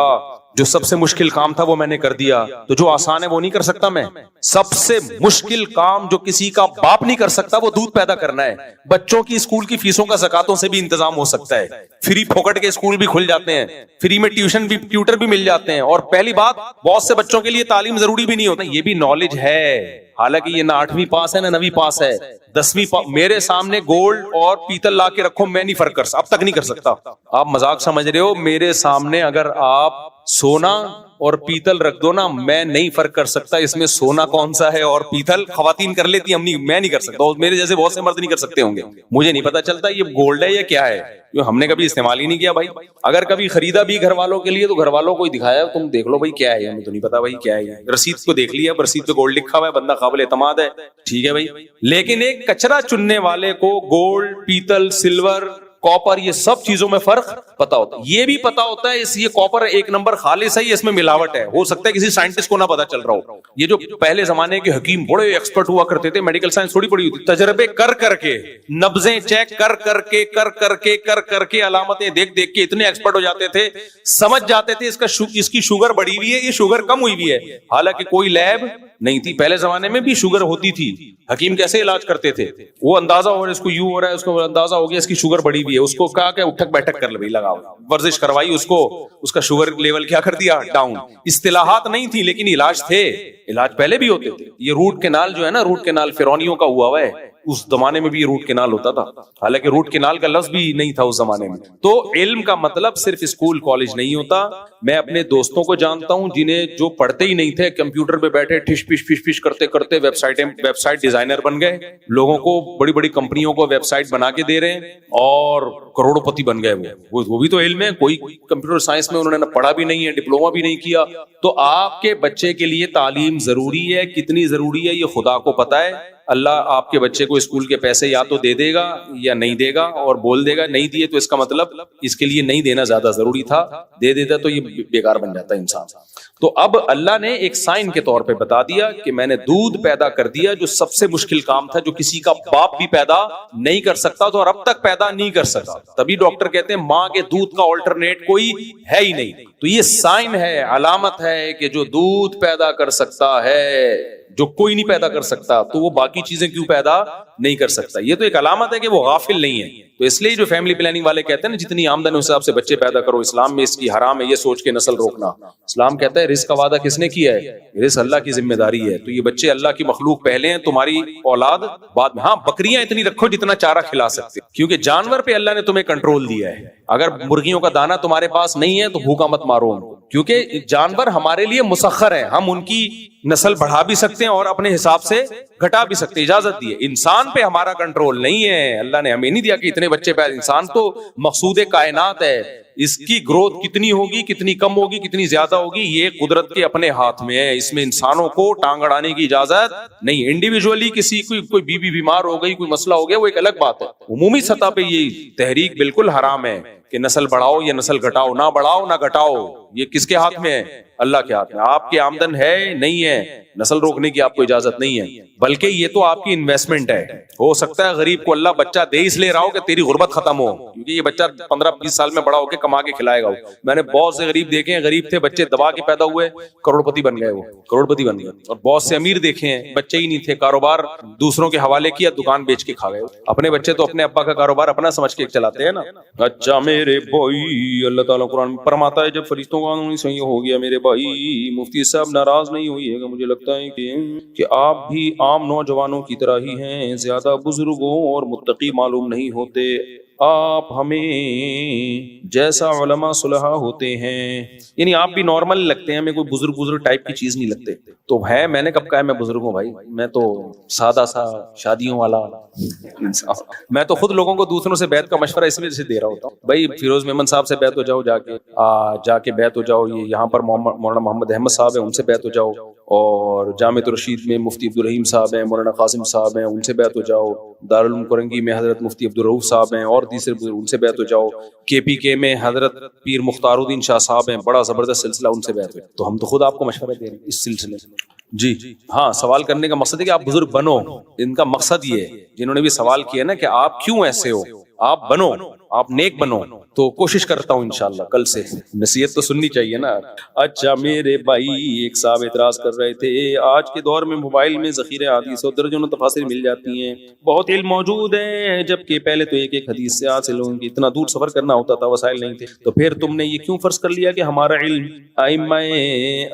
S2: جو سب سے مشکل کام تھا وہ میں نے کر دیا، تو جو آسان ہے وہ نہیں کر سکتا میں۔ سب سے مشکل کام جو کسی کا باپ نہیں کر سکتا وہ دودھ پیدا کرنا ہے۔ بچوں کی اسکول کی فیسوں کا زکاتوں سے بھی انتظام ہو سکتا ہے، فری پھوکٹ کے اسکول بھی کھل جاتے ہیں، فری میں ٹیوٹر بھی مل جاتے ہیں، اور پہلی بات بہت سے بچوں کے لیے تعلیم ضروری بھی نہیں ہوتا، یہ بھی نالج ہے۔ حالانکہ یہ نہ 8ویں پاس ہے نہ 9ویں پاس ہے، 10ویں میرے سامنے گولڈ اور پیتل لا کے رکھو، میں نہیں فرق کر سکتا، اب تک نہیں کر سکتا۔ آپ مذاق سمجھ رہے ہو؟ میرے سامنے اگر آپ سونا اور پیتل رکھ دو نا، میں نہیں فرق کر سکتا اس میں سونا کون سا ہے اور پیتل خواتین کر لیتی، میں نہیں کر سکتا، میرے جیسے بہت سے مرد نہیں کر سکتے ہوں گے، مجھے نہیں پتا چلتا یہ گولڈ ہے یا کیا ہے، ہم نے کبھی استعمال ہی نہیں کیا بھائی۔ اگر کبھی خریدا بھی گھر والوں کے لیے تو گھر والوں کو ہی دکھایا، تم دیکھ لو بھائی کیا ہے، ہمیں تو نہیں پتا بھائی کیا ہے، رسید کو دیکھ لیا، رسید پہ گولڈ لکھا ہوا ہے، بندہ قابل اعتماد ہے، ٹھیک ہے بھائی۔ لیکن ایک کچرا چننے والے کو گولڈ، پیتل، سلور، کاپر، یہ سب چیزوں میں فرق پتا ہوتا ہے۔ یہ بھی پتا ہوتا ہے یہ کاپر 1 نمبر خالص ہے، اس میں ملاوٹ ہے، ہو سکتا ہے کسی سائنٹسٹ کو نہ پتا چل رہا ہو۔ یہ جو پہلے زمانے کے حکیم بڑے ایکسپرٹ ہوا کرتے تھے، میڈیکل سائنس تھوڑی پڑی ہوتی، تجربے کر کر کے، نبضیں چیک کر کے علامتیں دیکھ کے اتنے ایکسپرٹ ہو جاتے تھے، سمجھ جاتے تھے اس کی شوگر بڑھی ہوئی ہے، یہ شوگر کم ہوئی ہوئی ہے، حالانکہ کوئی لیب نہیں تھی۔ پہلے زمانے میں بھی شوگر ہوتی تھی، حکیم کیسے علاج کرتے تھے؟ وہ اندازہ ہو رہا ہے اس کو یوں ہو رہا ہے، اس کو اندازہ ہو گیا اس کی شوگر بڑھی ہوئی ہے، اس کو کہا کہ اٹھک بیٹھک کر لے، لگاؤ ورزش کروائی، اس کا شوگر لیول کیا کر دیا؟ ڈاؤن۔ اصطلاحات نہیں تھی لیکن علاج تھے، علاج پہلے بھی ہوتے تھے۔ یہ روٹ کینال جو ہے نا، روٹ کینال فرعونیوں کا ہوا ہے، اس زمانے میں بھی روٹ کینال ہوتا تھا، حالانکہ روٹ کینال کا لفظ بھی نہیں تھا اس زمانے میں۔ تو علم کا مطلب صرف اسکول کالج نہیں ہوتا۔ میں اپنے دوستوں کو جانتا ہوں جنہیں جو پڑھتے ہی نہیں تھے، کمپیوٹر پہ بیٹھے ٹھش پش کرتے کرتے ویب سائٹ ڈیزائنر بن گئے، لوگوں کو بڑی بڑی کمپنیوں کو ویب سائٹ بنا کے دے رہے ہیں اور کروڑوں پتی بن گئے۔ وہ بھی تو علم ہے، کوئی کمپیوٹر سائنس میں انہوں نے پڑھا بھی نہیں ہے، ڈپلوما بھی نہیں کیا۔ تو آپ کے بچے کے لیے تعلیم ضروری ہے، کتنی ضروری ہے یہ خدا کو پتا ہے۔ اللہ آپ کے بچے کو اسکول کے پیسے یا تو دے دے گا یا نہیں دے گا، اور بول دے گا نہیں دیے تو اس کا مطلب اس کے لیے نہیں دینا زیادہ ضروری تھا، دے دیتا تو یہ بیکار بن جاتا ہے انسان۔ تو اب اللہ نے ایک سائن کے طور پہ بتا دیا کہ میں نے دودھ پیدا کر دیا، جو سب سے مشکل کام تھا، جو کسی کا باپ بھی پیدا نہیں کر سکتا تو اور اب تک پیدا نہیں کر سکا. تبھی ڈاکٹر کہتے ہیں ماں کے دودھ کا آلٹرنیٹ کوئی ہے ہی نہیں. تو یہ سائن ہے، علامت ہے کہ جو دودھ پیدا کر سکتا ہے جو کوئی نہیں پیدا کر سکتا، تو وہ باقی چیزیں کیوں پیدا نہیں کر سکتا؟ یہ تو ایک علامت ہے کہ وہ غافل نہیں ہے. تو اس لیے جو فیملی پلاننگ والے کہتے ہیں نا جتنی آمدن اس حساب سے بچے پیدا کرو، اسلام میں اس کی حرام ہے یہ سوچ کے نسل روکنا. اسلام کہتا ہے رزق کا وعدہ کس نے کیا ہے؟ رزق اللہ کی ذمہ داری ہے. تو یہ بچے اللہ کی مخلوق پہلے ہیں، تمہاری اولاد بعد میں. ہاں بکریاں اتنی رکھو جتنا چارہ کھلا سکتے، کیونکہ جانور پہ اللہ نے تمہیں کنٹرول دیا ہے. اگر مرغیوں کا دانہ تمہارے پاس نہیں ہے تو بھوکا مت مارو، کیونکہ جانور ہمارے لیے مسخر ہیں. ہم ان کی نسل بڑھا بھی سکتے ہیں اور اپنے حساب سے گھٹا بھی سکتے ہیں، اجازت دی ہے. انسان پہ ہمارا کنٹرول نہیں ہے. اللہ نے ہمیں نہیں دیا کہ اتنے بچے پیدا. انسان تو مقصود کائنات ہے، اس کی گروتھ کتنی ہوگی، کتنی کم ہوگی، کتنی زیادہ ہوگی، یہ قدرت کے اپنے ہاتھ میں ہے. اس میں انسانوں کو ٹانگ اڑانے کی اجازت نہیں. انڈیویجولی کسی کوئی بیوی بیمار ہو گئی، کوئی مسئلہ ہو گیا، وہ ایک الگ بات ہے. عمومی سطح پہ یہ تحریک بالکل حرام ہے کہ نسل بڑھاؤ یا نسل گھٹاؤ. نہ بڑھاؤ نہ گھٹاؤ، یہ کس کے ہاتھ میں ہے؟ اللہ کے ہاتھ میں. آپ کی آمدن ہے نہیں ہے، نسل روکنے کی آپ کو اجازت نہیں ہے، بلکہ یہ تو آپ کی انویسٹمنٹ ہے. ہو سکتا ہے غریب کو اللہ بچہ دے اس لیے رہا ہو کہ تیری غربت ختم ہو، کیونکہ یہ بچہ 15-20 سال میں بڑا ہو کے کما کے کھلائے گا. میں نے بہت سے غریب دیکھے ہیں، غریب تھے، بچے دبا کے پیدا ہوئے، کروڑپتی بن گئے. وہ کروڑپتی بن گئے. اور بہت سے امیر دیکھے ہیں، بچے ہی نہیں تھے، کاروبار دوسروں کے حوالے کیا، دکان بیچ کے کھا گئے. اپنے بچے تو اپنے ابا کا کاروبار اپنا سمجھ کے چلاتے ہیں نا. اچھا میرے بھائی، اللہ تعالیٰ قرآن میں فرماتا ہے جب فرشتوں کا قانون صحیح ہو گیا میرے بھائی، مفتی صاحب ناراض نہیں ہوئیے گا. مجھے لگتا ہے کہ آپ بھی عام نوجوانوں کی طرح ہی ہیں، زیادہ بزرگوں اور متقی معلوم نہیں ہوتے. آپ ہمیں جیسا علماء صلحاء ہوتے ہیں، یعنی آپ بھی نارمل لگتے ہیں، ہمیں کوئی بزرگ ٹائپ کی چیز نہیں لگتے. تو ہے، میں نے کب کہا ہے میں بزرگ ہوں بھائی؟ میں تو سادہ سا شادیوں والا انسان. میں تو خود لوگوں کو دوسروں سے بیعت کا مشورہ اس وجہ سے دے رہا ہوتا ہوں، بھائی فیروز میمن صاحب سے بیعت ہو جاؤ، جا کے بیعت ہو جاؤ. یہ یہاں پر مولانا محمد احمد صاحب ہیں، ان سے بیعت ہو جاؤ. اور جامع الرشید میں مفتی عبدالرحیم صاحب ہیں، مولانا قاسم صاحب ہیں، ان سے بیعت ہو جاؤ. دارالعلوم کرنگی میں حضرت مفتی عبدالرؤف صاحب ہیں اور تیسرے بزرگ، ان سے بیعت ہو جاؤ. KPK میں حضرت پیر مختار الدین شاہ صاحب ہیں، بڑا زبردست سلسلہ، ان سے بیعت ہو. تو ہم تو خود آپ کو مشورہ دے رہے ہیں اس سلسلے میں. جی ہاں، سوال کرنے کا مقصد ہے کہ آپ بزرگ بنو. ان کا مقصد یہ ہے، جنہوں نے بھی سوال کیا نا کہ آپ کیوں ایسے ہو، آپ بنو، آپ نیک بنو. تو کوشش کرتا ہوں انشاءاللہ کل سے. نصیحت تو سننی چاہیے نا. اچھا میرے بھائی، ایک صاحب اعتراض کر رہے تھے، آج کے دور میں موبائل میں ذخیرہ حدیث اور درجنوں تفاسیر مل جاتی ہیں، بہت علم موجود ہے، جبکہ پہلے تو ایک حدیث سے حاصل ہونے کی اتنا دور سفر کرنا ہوتا تھا، وسائل نہیں تھے. تو پھر تم نے یہ کیوں فرض کر لیا کہ ہمارا علم ائمہ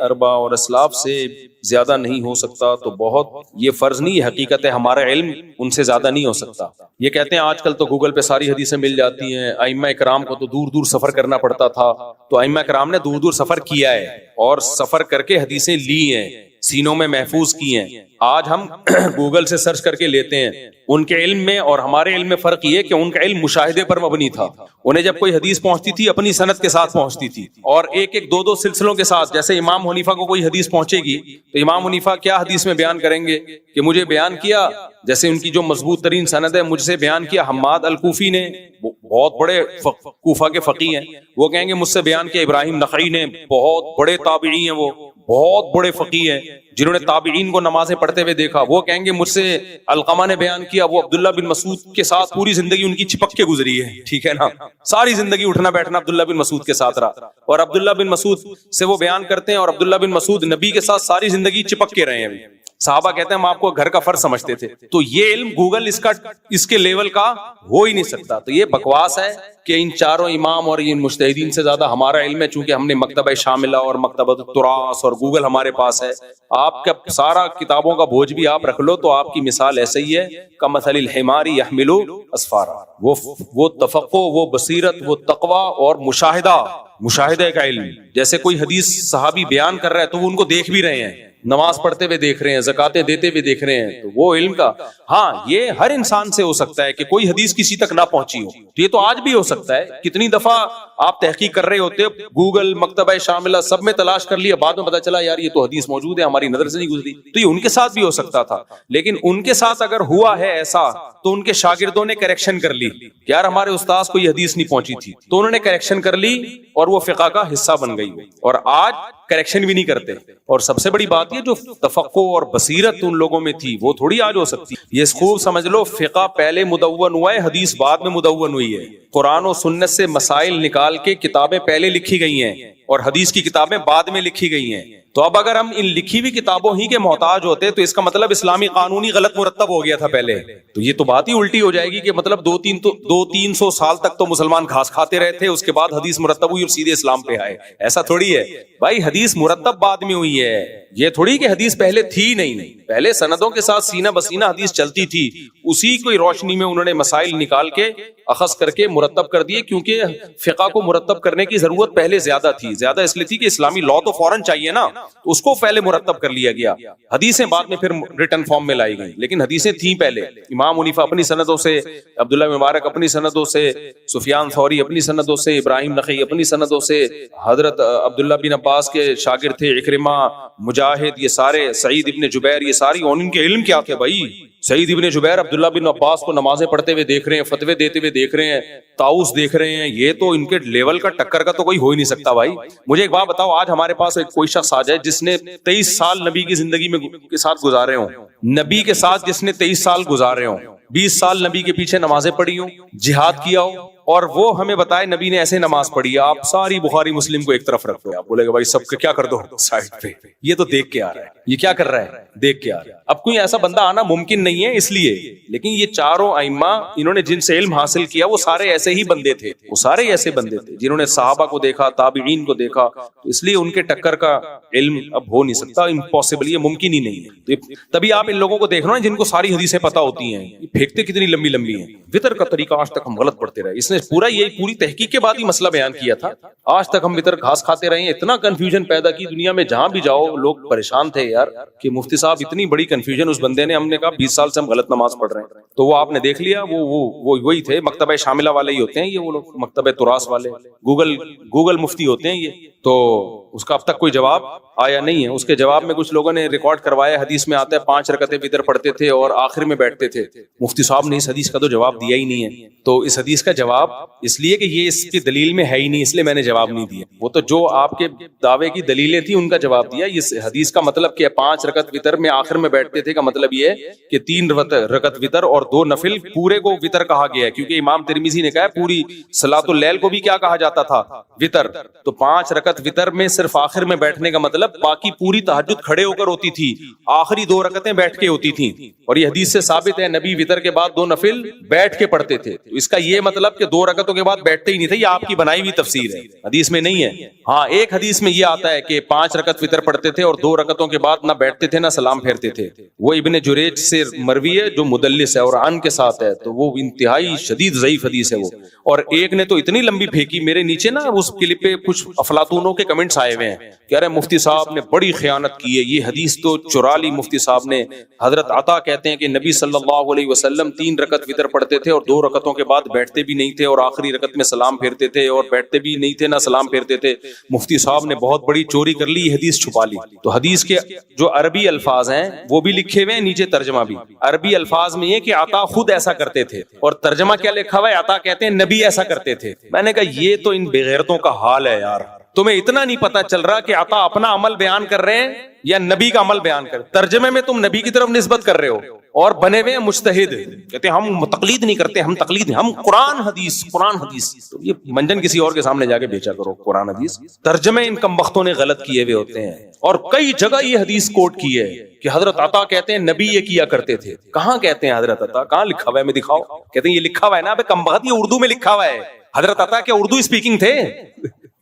S2: اربعہ اور اسلاف سے زیادہ نہیں ہو سکتا؟ تو بہت یہ فرض نہیں، حقیقت ہے ہمارا علم ان سے زیادہ نہیں ہو سکتا. یہ کہتے ہیں آج کل تو گوگل پہ ساری حدیثیں مل جاتی ہیں، ائمہ کرام کو تو دور دور سفر کرنا پڑتا تھا. تو ائمہ کرام نے دور دور سفر کیا ہے اور سفر کر کے حدیثیں لی ہیں، سینوں میں محفوظ کی ہیں. آج ہم گوگل سے سرچ کر کے لیتے ہیں. ان کے علم میں اور ہمارے علم میں فرق یہ کہ ان کا علم مشاہدے پر مبنی تھا. انہیں جب کوئی حدیث پہنچتی تھی اپنی سند کے ساتھ پہنچتی تھی، اور ایک ایک دو سلسلوں کے ساتھ. جیسے امام حنیفہ کو کوئی حدیث پہنچے گی تو امام حنیفہ کیا حدیث میں بیان کریں گے کہ مجھے بیان کیا، جیسے ان کی جو مضبوط ترین سند ہے، مجھ سے بیان کیا حماد الکوفی نے، بہت بڑے کوفہ کے فقیہ ہیں. وہ کہیں گے مجھ سے بیان کیا ابراہیم نخعی نے، بہت بڑے تابعی ہیں، وہ بہت بڑے فقیہ ہیں جنہوں نے تابعین کو نمازیں پڑھتے ہوئے دیکھا. وہ کہیں گے مجھ سے علقمہ نے بیان کیا، وہ عبداللہ بن مسعود کے ساتھ پوری زندگی ان کی چپک کے گزری ہے. ٹھیک ہے نا، ساری زندگی اٹھنا بیٹھنا عبداللہ بن مسعود کے ساتھ رہا، اور عبداللہ بن مسعود سے وہ بیان کرتے ہیں، اور عبداللہ بن مسعود نبی کے ساتھ ساری زندگی چپک کے رہے ہیں. صحابہ کہتے ہیں ہم آپ کو گھر کا فرض سمجھتے تھے. تو یہ علم گوگل اس کے لیول کا ہو ہی نہیں سکتا. تو یہ بکواس ہے کہ ان چاروں امام اور ان مجتہدین سے زیادہ ہمارا علم ہے، چونکہ ہم نے مکتبہ شاملہ اور مکتبہ التراث اور گوگل ہمارے پاس ہے. آپ کا سارا کتابوں کا بوجھ بھی آپ رکھ لو تو آپ کی مثال ایسے ہی ہے کمثل الحمار یحمل اسفارا. وہ تفقہ، وہ بصیرت، وہ تقوی اور مشاہدہ کا علم. جیسے کوئی حدیث صحابی بیان کر رہا ہے تو وہ ان کو دیکھ بھی رہے ہیں، نماز پڑھتے ہوئے دیکھ رہے ہیں, زکاتیں دیتے ہوئے دیکھ رہے ہیں, تو وہ علم کا ہاں یہ ہر انسان سے ہو سکتا ہے کہ کوئی حدیث کسی تک نہ پہنچی ہو, تو یہ تو آج بھی ہو سکتا ہے. کتنی دفعہ آپ تحقیق کر رہے ہوتے, گوگل, مکتبہ شاملہ سب میں تلاش کر لیا, بعد میں پتا چلا یار یہ تو حدیث موجود ہے, ہماری نظر سے نہیں گزری. تو یہ ان کے ساتھ بھی ہو سکتا تھا, لیکن ان کے ساتھ اگر ہوا ہے ایسا تو ان کے شاگردوں نے کریکشن کر لی کہ یار ہمارے استاذ کو یہ حدیث نہیں پہنچی تھی, تو انہوں نے کریکشن کر لی اور وہ فقہ کا حصہ بن گئی. اور آج کریکشن بھی نہیں کرتے. اور سب سے بڑی بات یہ جو تفقہ اور بصیرت ان لوگوں میں تھی وہ تھوڑی آج ہو سکتی. یہ خوب سمجھ لو, فقہ پہلے مدون ہوا ہے, حدیث بعد میں مدون ہوئی ہے. قرآن و سنت سے مسائل نکال کے کتابیں پہلے لکھی گئی ہیں اور حدیث کی کتابیں بعد میں لکھی گئی ہیں. تو اب اگر ہم ان لکھی ہوئی کتابوں ہی کے محتاج ہوتے تو اس کا مطلب اسلامی قانون ہی غلط مرتب ہو گیا تھا پہلے. تو یہ تو بات ہی الٹی ہو جائے گی کہ مطلب دو تین سو سال تک تو مسلمان گھاس کھاتے رہے تھے, اس کے بعد حدیث مرتب ہوئی اور سیدھے اسلام پہ آئے. ایسا تھوڑی ہے بھائی, حدیث مرتب بعد میں ہوئی ہے. یہ تھوڑی کہ حدیث پہلے تھی نہیں, پہلے سندوں کے ساتھ سینہ بسینہ حدیث چلتی تھی, اسی کی روشنی میں انہوں نے مسائل نکال کے اخذ کر کے مرتب کر دیے, کیونکہ فقہ کو مرتب کرنے کی ضرورت پہلے زیادہ تھی. زیادہ اس لیے تھی کہ اسلامی لاء تو فوراً چاہیے نا, اس کو پہلے مرتب کر لیا گیا. حدیثیں بعد میں پھر ریٹن فارم میں لائی گئی, لیکن حدیثیں تھیں پہلے. امام حنیفہ اپنی سندوں سے, عبداللہ مبارک اپنی سندوں سے, سفیان ثوری اپنی سندوں سے, ابراہیم نخعی اپنی سندوں سے, حضرت عبداللہ بن عباس کے شاگرد تھے اکرمہ, مجاہد, یہ سارے, سعید ابن جبیر, یہ ساری. اور ان کے علم کیا تھے بھائی, سعید ابن جبیر عبداللہ بن عباس کو نمازیں پڑھتے ہوئے دیکھ رہے ہیں, فتوے دیتے ہوئے دیکھ رہے ہیں, طاؤس دیکھ رہے ہیں. یہ تو ان کے لیول کا ٹکر کا تو کوئی ہو ہی نہیں سکتا بھائی. مجھے ایک بات بتاؤ, آج ہمارے پاس ایک کوئی شخص آ جائے جس نے 23 سال نبی کی زندگی میں کے ساتھ گزارے ہوں, نبی کے ساتھ جس نے 23 سال گزارے ہوں, 20 سال نبی کے پیچھے نمازیں پڑھی ہوں, جہاد کیا ہو, اور وہ ہمیں بتائے نبی نے ایسے نماز پڑھی ہے. آپ ساری بخاری مسلم کو ایک طرف رکھ دو, آپ بولے گا بھائی سب کے کیا کر دو سائڈ پہ, یہ تو دیکھ کے آ رہا ہے, یہ کیا کر رہا ہے دیکھ کے آ رہا ہے. اب کوئی ایسا بندہ آنا ممکن نہیں ہے اس لیے, لیکن یہ چاروں ائمہ انہوں نے جن سے علم حاصل کیا وہ سارے ایسے ہی بندے تھے, وہ سارے ایسے بندے تھے جنہوں نے صحابہ کو دیکھا, تابعین کو دیکھا. تو اس لیے ان کے ٹکر کا علم اب ہو نہیں سکتا, امپاسبل, یہ ممکن ہی نہیں ہے. تبھی آپ ان لوگوں کو دیکھ رہے ہیں جن کو ساری حدیثیں پتہ ہوتی ہیں, پھینکتے کتنی لمبی لمبی ہیں. وطر کا طریقہ آج تک ہم غلط پڑھتے رہے, اس نے پوری تحقیق کے بعد ہی مسئلہ بیان کیا تھا. آج تک ہم وطر گھاس کھاتے رہے ہیں, اتنا کنفیوژن پیدا کی دنیا میں, جہاں بھی جاؤ لوگ پریشان تھے یار کہ مفتی صاحب اتنی بڑی کنفیوژن اس بندے نے. ہم نے کہا 20 سال سے ہم غلط نماز پڑھ رہے ہیں, تو وہ آپ نے دیکھ لیا, وہ وہی تھے, مکتبہ شاملہ والے ہی ہوتے ہیں یہ, وہ لوگ مکتبہ تراث والے, گوگل مفتی ہوتے ہیں یہ. تو اس کا اب تک کوئی جواب آیا نہیں ہے. اس کے جواب میں کچھ لوگوں نے ریکارڈ کروایا, حدیث میں آتا ہے 5 رکعتیں وتر پڑھتے تھے اور آخر میں بیٹھتے تھے. مفتی صاحب نے اس حدیث کا تو جواب دیا ہی نہیں ہے. تو اس حدیث کا جواب اس لیے کہ یہ اس کی دلیل میں ہے ہی نہیں, اس لیے میں نے جواب نہیں دیا. وہ تو جو آپ کے دعوے کی دلیلیں تھیں ان کا جواب دیا. اس حدیث کا مطلب کہ 5 رکعت وتر میں آخر میں بیٹھتے تھے کا مطلب یہ ہے کہ 3 رکعت وتر اور 2 نفل, پورے کو وتر کہا گیا ہے, کیونکہ امام ترمذی نے کہا ہے پوری صلاۃ اللیل کو بھی کیا کہا جاتا تھا, وتر. تو 5 رکعت وتر میں صرف آخر میں بیٹھنے کا مطلب باقی پوری تہجد کھڑے ہو کر ہوتی تھی, آخری 2 رکعتیں بیٹھ کے ہوتی تھیں. اور یہ حدیث سے ثابت ہے نبی وتر کے بعد 2 نفل بیٹھ کے پڑھتے تھے. تو اس کا یہ مطلب کہ 2 رکعتوں کے بعد بیٹھتے ہی نہیں تھے, یہ آپ کی بنائی ہوئی تفسیر ہے, حدیث میں نہیں ہے. ہاں ایک حدیث میں یہ آتا ہے کہ 5 رکعت وتر پڑھتے تھے اور 2 رکعتوں کے بعد نہ بیٹھتے تھے نہ سلام پھیرتے تھے. وہ ابن جریج سے مروی ہے جو مدلس ہے اور عن کے ساتھ ہے, تو وہ انتہائی شدید ضعیف حدیث ہے وہ. اور ایک نے تو اتنی لمبی پھینکی, میرے نیچے نا اس کلپ پہ کچھ افلاطونوں کے کمنٹس آئے ہوئے ہیں, کہہ رہے مفتی صاحب نے بڑی خیانت کی ہے, یہ حدیث تو چرا لی مفتی صاحب نے. حضرت عطا کہتے ہیں کہ نبی صلی اللہ علیہ وسلم 3 رکعت وتر پڑھتے تھے اور 2 رکعتوں کے بعد بیٹھتے بھی نہیں تھے اور آخری رکعت میں سلام پھیرتے تھے, اور بیٹھتے بھی نہیں تھے نہ سلام پھیرتے تھے. مفتی صاحب نے بہت بڑی چوری کر لی, یہ حدیث چھپا لی. تو حدیث کے جو عربی الفاظ ہیں وہ بھی لکھے ہوئے ہیں, نیچے ترجمہ بھی. عربی الفاظ میں یہ کہ عطا خود ایسا کرتے تھے, اور ترجمہ کیا لکھا ہوا ہے, عطا کہتے ہیں نبی ایسا کرتے تھے. میں نے کہا یہ تو ان بغیرتوں کا حال ہے یار, تمہیں اتنا نہیں پتا چل رہا کہ عطا اپنا عمل بیان کر رہے ہیں یا نبی کا عمل بیان کر. ترجمے میں تم نبی کی طرف نسبت کر رہے ہو اور بنے ہوئے مجتہد, کہتے ہیں ہم تقلید نہیں کرتے, ہم تقلید ہم قرآن حدیث. تو یہ منجن کسی اور کے سامنے جا کے بیچا کرو قرآن حدیث. ترجمے ان کمبختوں نے غلط کیے ہوئے ہوتے ہیں, اور کئی جگہ یہ حدیث کوٹ کی ہے کہ حضرت عطا کہتے ہیں نبی یہ کیا کرتے تھے. کہاں کہتے ہیں حضرت عطا, کہاں لکھا ہوا ہے, میں دکھاؤ. کہتے ہیں یہ لکھا ہوا ہے نا بے کمبخت, یہ اردو میں لکھا ہوا ہے. حضرت عطا کیا اردو اسپیکنگ تھے,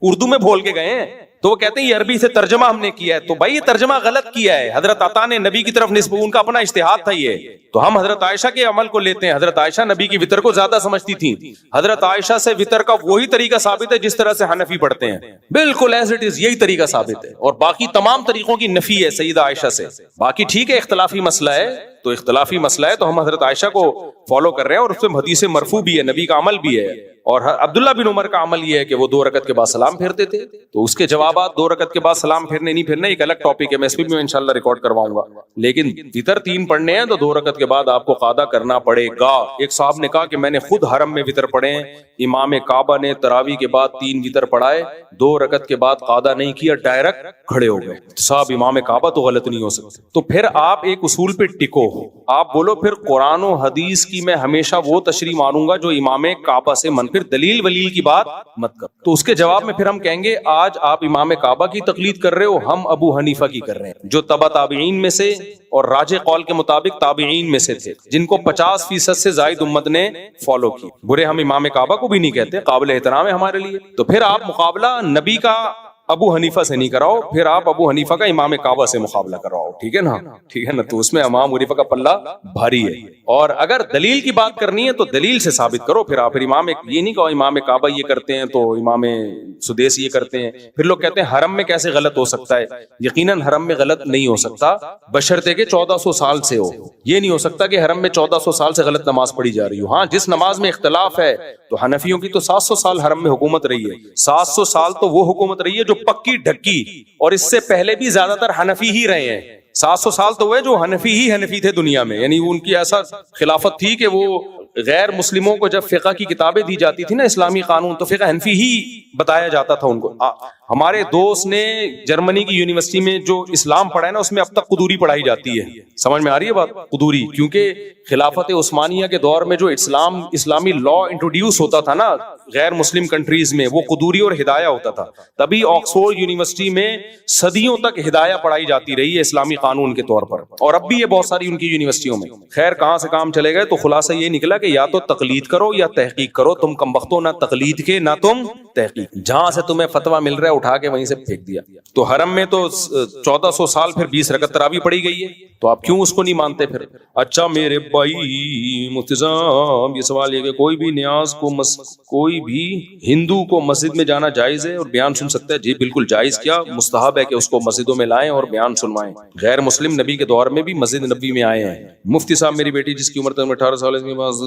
S2: اردو میں بول کے گئے ہیں. تو وہ کہتے ہیں یہ عربی سے ترجمہ ہم نے کیا ہے. تو بھائی یہ ترجمہ غلط کیا ہے. حضرت عطا نے نبی کی طرف نسبت، ان کا اپنا اجتہاد تھا یہ. تو ہم حضرت عائشہ کے عمل کو لیتے ہیں. حضرت عائشہ نبی کی وطر کو زیادہ سمجھتی تھیں. حضرت عائشہ سے وطر کا وہی طریقہ ثابت ہے جس طرح سے حنفی پڑھتے ہیں، بالکل ایز اٹ از یہی طریقہ ثابت ہے. اور باقی تمام طریقوں کی نفی ہے سیدہ عائشہ سے. باقی ٹھیک ہے اختلافی مسئلہ ہے، تو اختلافی مسئلہ ہے تو ہم حضرت عائشہ کو فالو کر رہے ہیں، اور اس میں حدیث مرفوع بھی ہے، نبی کا عمل بھی ہے. اور عبداللہ بن عمر کا عمل یہ ہے کہ وہ 2 رکعت کے بعد سلام پھیرتے تھے. تو اس کے جوابات 2 رکعت کے بعد سلام پھیرنے نہیں پھیرنے ایک الگ ٹاپک ہے، میں اس پہ بھی انشاءاللہ ریکارڈ کرواؤں گا. لیکن وطر 3 پڑھنے ہیں تو 2 رکعت کے بعد آپ کو قادہ کرنا پڑے گا. ایک صاحب نے کہا کہ میں نے خود حرم میں وطر پڑھے ہیں، امام کعبہ نے تراویح کے بعد 3 وطر پڑھائے، 2 رکعت کے بعد قادہ نہیں کیا، ڈائریکٹ کھڑے ہو گئے. صاحب امام کعبہ تو غلط نہیں ہو سکتے. تو پھر آپ ایک اصول پہ ٹکو، آپ بولو پھر قرآن و حدیث کی میں ہمیشہ وہ تشریح مانوں گا جو امام کعبہ سے پھر دلیل ولیل کی بات مت کر. تو اس کے جواب میں پھر ہم کہیں گے آج آپ امام کعبہ کی تقلید کر رہے ہو، ہم ابو حنیفہ کی کر رہے ہیں، جو تبع تابعین میں سے اور راجح قول کے مطابق تابعین میں سے تھے، جن کو 50% سے زائد امت نے فالو کی. برے ہم امام کعبہ کو بھی نہیں کہتے، قابل احترام ہے ہمارے لیے. تو پھر آپ مقابلہ نبی کا ابو حنیفہ سے نہیں کراؤ، پھر آپ ابو حنیفہ کا امام کعبہ سے مقابلہ کراؤ. ٹھیک ہے نا، ٹھیک ہے نا. تو اس میں امام حنیفہ کا پلہ بھاری ہے. اور اگر دلیل کی بات کرنی ہے تو دلیل سے ثابت کرو. پھر آپ پھر امام یہ نہیں کہو امام کعبہ یہ کرتے ہیں تو امام سدیس یہ کرتے ہیں. پھر لوگ کہتے ہیں حرم میں کیسے غلط ہو سکتا ہے. یقیناً حرم میں غلط نہیں ہو سکتا بشرطے کہ 1400 سال سے ہو. یہ نہیں ہو سکتا کہ حرم میں 1400 سال سے غلط نماز پڑھی جا رہی ہو. ہاں جس نماز میں اختلاف ہے تو حنفیوں کی تو 700 سال حرم میں حکومت رہی ہے. 700 سال تو وہ حکومت رہی ہے جو پکی ڈھکی، اور اس سے پہلے بھی زیادہ تر حنفی ہی رہے ہیں. 700 سال تو وہ جو حنفی تھے دنیا میں، یعنی ان کی ایسا خلافت تھی کہ وہ غیر مسلموں کو جب فقہ کی کتابیں دی جاتی تھی نا، اسلامی قانون، تو فقہ حنفی ہی بتایا جاتا تھا ان کو. ہمارے دوست نے جرمنی کی یونیورسٹی میں جو اسلام پڑھا ہے نا، اس میں اب تک قدوری پڑھائی جاتی ہے. سمجھ میں آ رہی ہے بات؟ قدوری، کیونکہ خلافت عثمانیہ کے دور میں جو اسلامی لا انٹروڈیوس ہوتا تھا نا غیر مسلم کنٹریز میں، وہ قدوری اور ہدایہ ہوتا تھا. تبھی آکسفورڈ یونیورسٹی میں صدیوں تک ہدایہ پڑھائی جاتی رہی ہے اسلامی قانون کے طور پر، اور اب بھی یہ بہت ساری ان کی یونیورسٹیوں میں. خیر کہاں سے کام چلے گئے. تو خلاصہ یہ نکلا کہ یا تو تقلید کرو یا تحقیق کرو. تم کم بختو نہ تقلید کے نہ تم تحقیق. جہاں سے تمہیں فتویٰ مل رہا ہے اٹھا کے وہیں سے پھینک دیا. تو حرم میں تو 1400 سال پھر 20 رکعت تراویح پڑھی گئی ہے، تو آپ کیوں اس کو نہیں مانتے پھر؟ اچھا میرے بھائی مفتی صاحب، یہ سوال یہ کہ کوئی بھی نیاز کو کوئی بھی ہندو کو مسجد میں جانا جائز ہے اور بیان سن سکتا ہے؟ جی بالکل جائز، کیا مستحب ہے کہ اس کو مسجدوں میں لائیں اور بیان سنوائیں. غیر مسلم نبی کے دور میں بھی مسجد نبی میں آئے ہیں. مفتی صاحب میری بیٹی جس کی عمر 18 سال ہے، اس کے پاس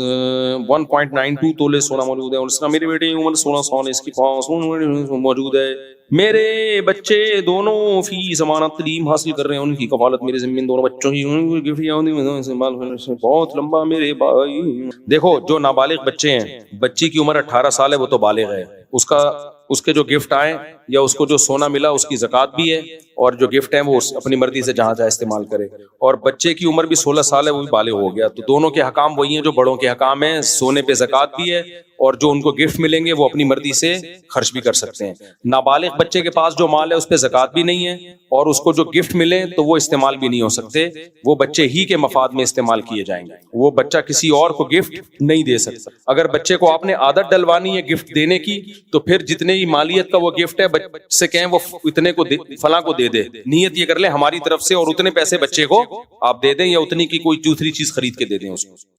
S2: 1.92 تولے سونا موجود ہے، اور اس کا میری بیٹی عمر 16 سال ہے، اس کے پاس موجود ہے. میرے بچے دونوں فی ضمانت تعلیم حاصل کر رہے ہیں، ان کی کفالت میرے ذمہ دونوں بچوں کی. بہت لمبا میرے بھائی. دیکھو جو نابالغ بچے ہیں، بچی کی عمر 18 سال ہے، وہ تو بالغ ہے. اس کے جو گفٹ آئے یا اس کو جو سونا ملا اس کی زکوٰۃ بھی ہے، اور جو گفٹ ہے وہ اپنی مرضی سے جہاں چاہے استعمال کرے. اور بچے کی عمر بھی 16 سال ہے، وہ بھی بالغ ہو گیا. تو دونوں کے حکام وہی ہیں جو بڑوں کے حکام ہیں. سونے پہ زکوٰۃ بھی ہے، اور جو ان کو گفٹ ملیں گے وہ اپنی مرضی سے خرچ بھی کر سکتے ہیں. نابالغ بچے کے پاس جو مال ہے اس پہ زکوٰۃ بھی نہیں ہے، اور اس کو جو گفٹ ملے تو وہ استعمال بھی نہیں ہو سکتے. وہ بچے ہی کے مفاد میں استعمال کیے جائیں گے. وہ بچہ کسی اور کو گفٹ نہیں دے سکتا. اگر بچے کو آپ نے عادت ڈلوانی ہے گفٹ دینے کی، تو پھر جتنے ہی مالیت کا وہ گفٹ ہے سے کہیں وہ اتنے کو فلاں کو دے دے. نیت یہ کر لیں ہماری طرف سے، اور اتنے پیسے بچے کو آپ دے دیں، یا اتنی کی کوئی دوسری چیز خرید کے دے دیں اس کو.